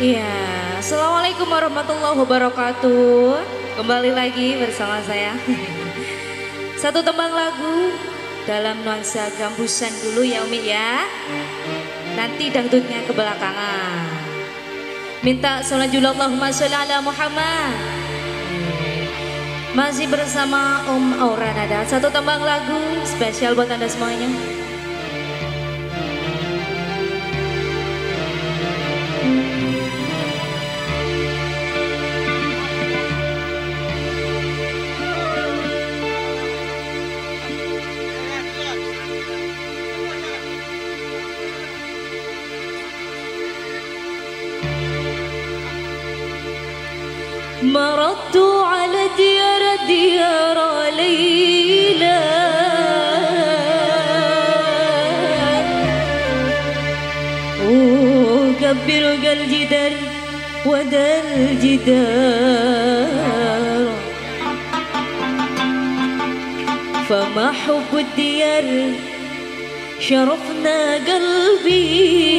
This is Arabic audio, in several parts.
Iya, Assalamualaikum warahmatullahi wabarakatuh. Kembali lagi bersama saya. Satu tembang lagu dalam nuansa gambusan dulu ya Umi ya. Nanti dangdutnya ke belakangan. Minta sholatullah Allahumma sholli ala Muhammad. Masih bersama Om Aura Nada. Satu tembang lagu spesial buat Anda semuanya. مررت على ديار ليلى وكبر الجدار ودا الجدار فما حب الديار شرفنا قلبي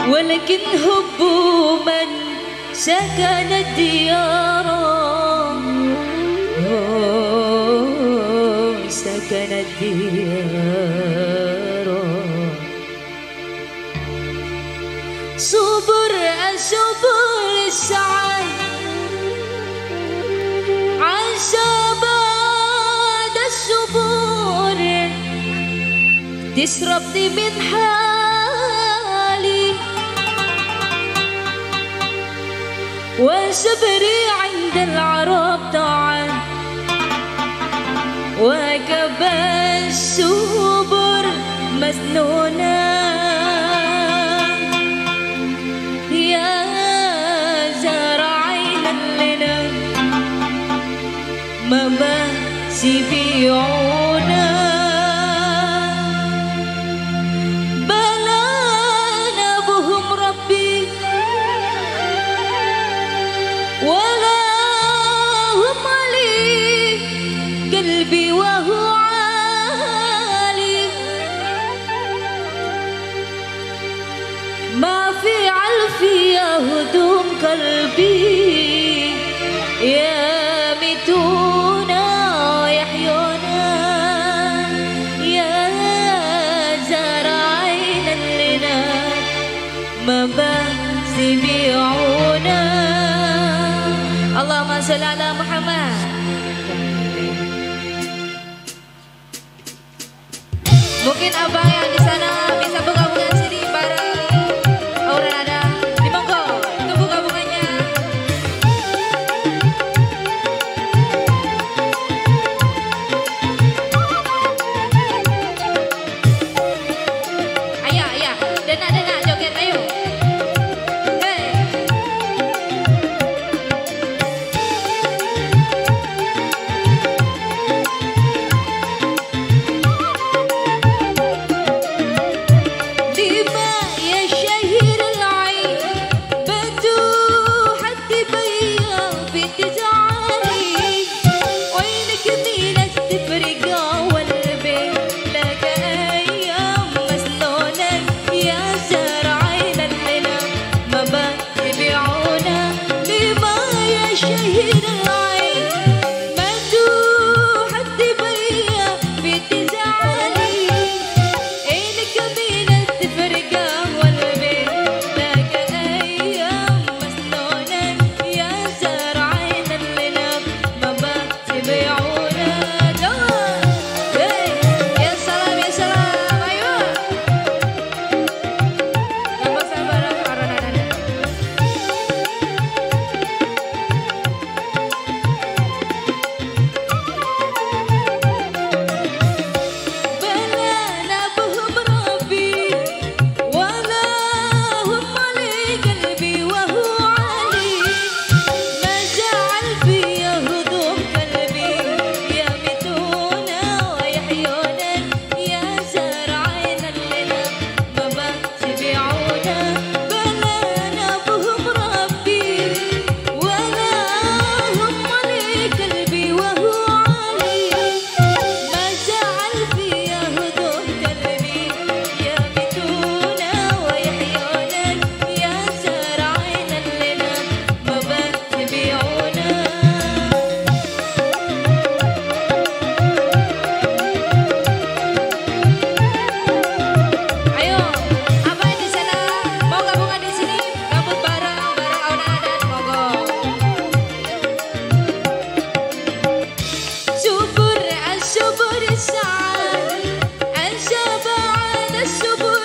ولكن حب من سكن الديار سكن الديار صبر السعد عسى بعد الصبر تسربني من حالي وصبري عند العرب طاعا وكبى الصبر مسنونا يا زارعين لنا ما بس بيعونا بلانا بهم ربي ولا هم علي قلبي وهو عالي ما في علفي هدوم قلبي يميتون ويحيون يا زارعين لنا ما بس بيعونا Allahumma sholli ala Muhammad. Mungkin abang yang di sana bisa bergabungan sini bareng Aura Nada. Di monggo, tunggu gabungannya. Ayo, dena joget ayo.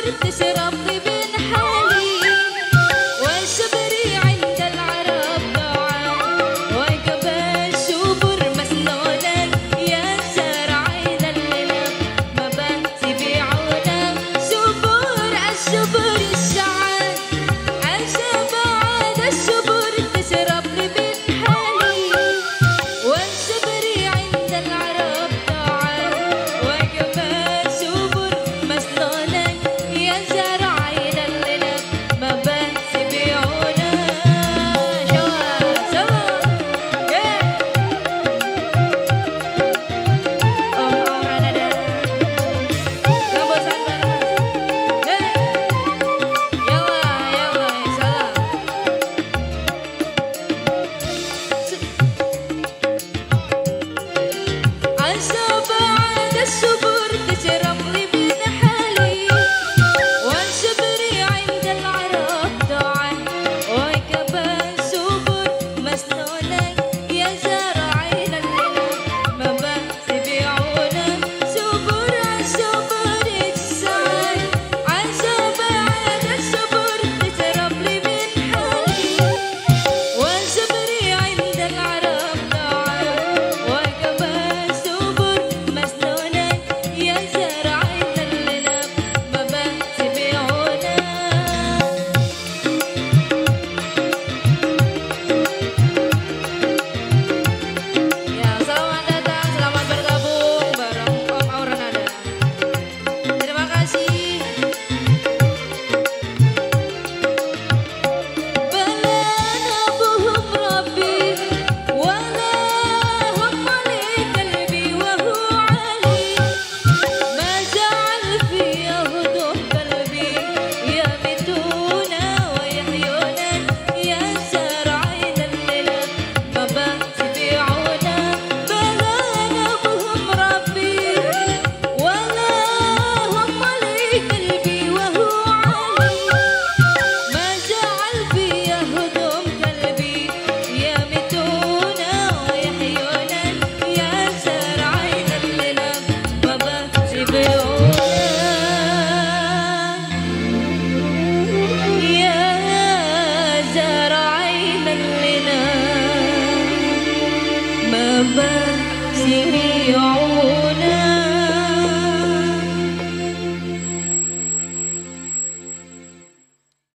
تشرب لي من حالي وشبري عند العرب ضاع وقب الشبر مسنونا يا زرعين الليلة ما بتبيعونا شبر الشبر الشعر عشبعد الشبر تشرب لي من حالي وشبري عند العرب ضاع وقب الشبر مسنونا يا زرعين الليلة ما بتبيعونا بعد الشبر تشرب لي من حالي وشبري عند العرب ضاع وقب الشبر مسنونة يا زرعين الليلة ما بتبيعونا شبر الشبر السعر عسى بعد الشبر تشرب لي من حالي وشبري عند العرب ضاع وقب الشبر مسنونة يا زرعين الليلة ما بتبيعونا Ya, selamat datang, selamat bergabung bareng Om Auranada. Terima kasih. بلانا بهم ربي ولا هم لقلبي وهو علي ما جعل في يهدم قلبي يميتونا ويحيونا يا زرعين الليلة ما بتبيعونا بلانا بهم ربي ولا هم لقلبي وهو علي ما جعل في يهدم قلبي يميتونا ويحيونا يا زرعين الليلة ما بتبيعونا يا زرعين الليلة ما بتبيعونا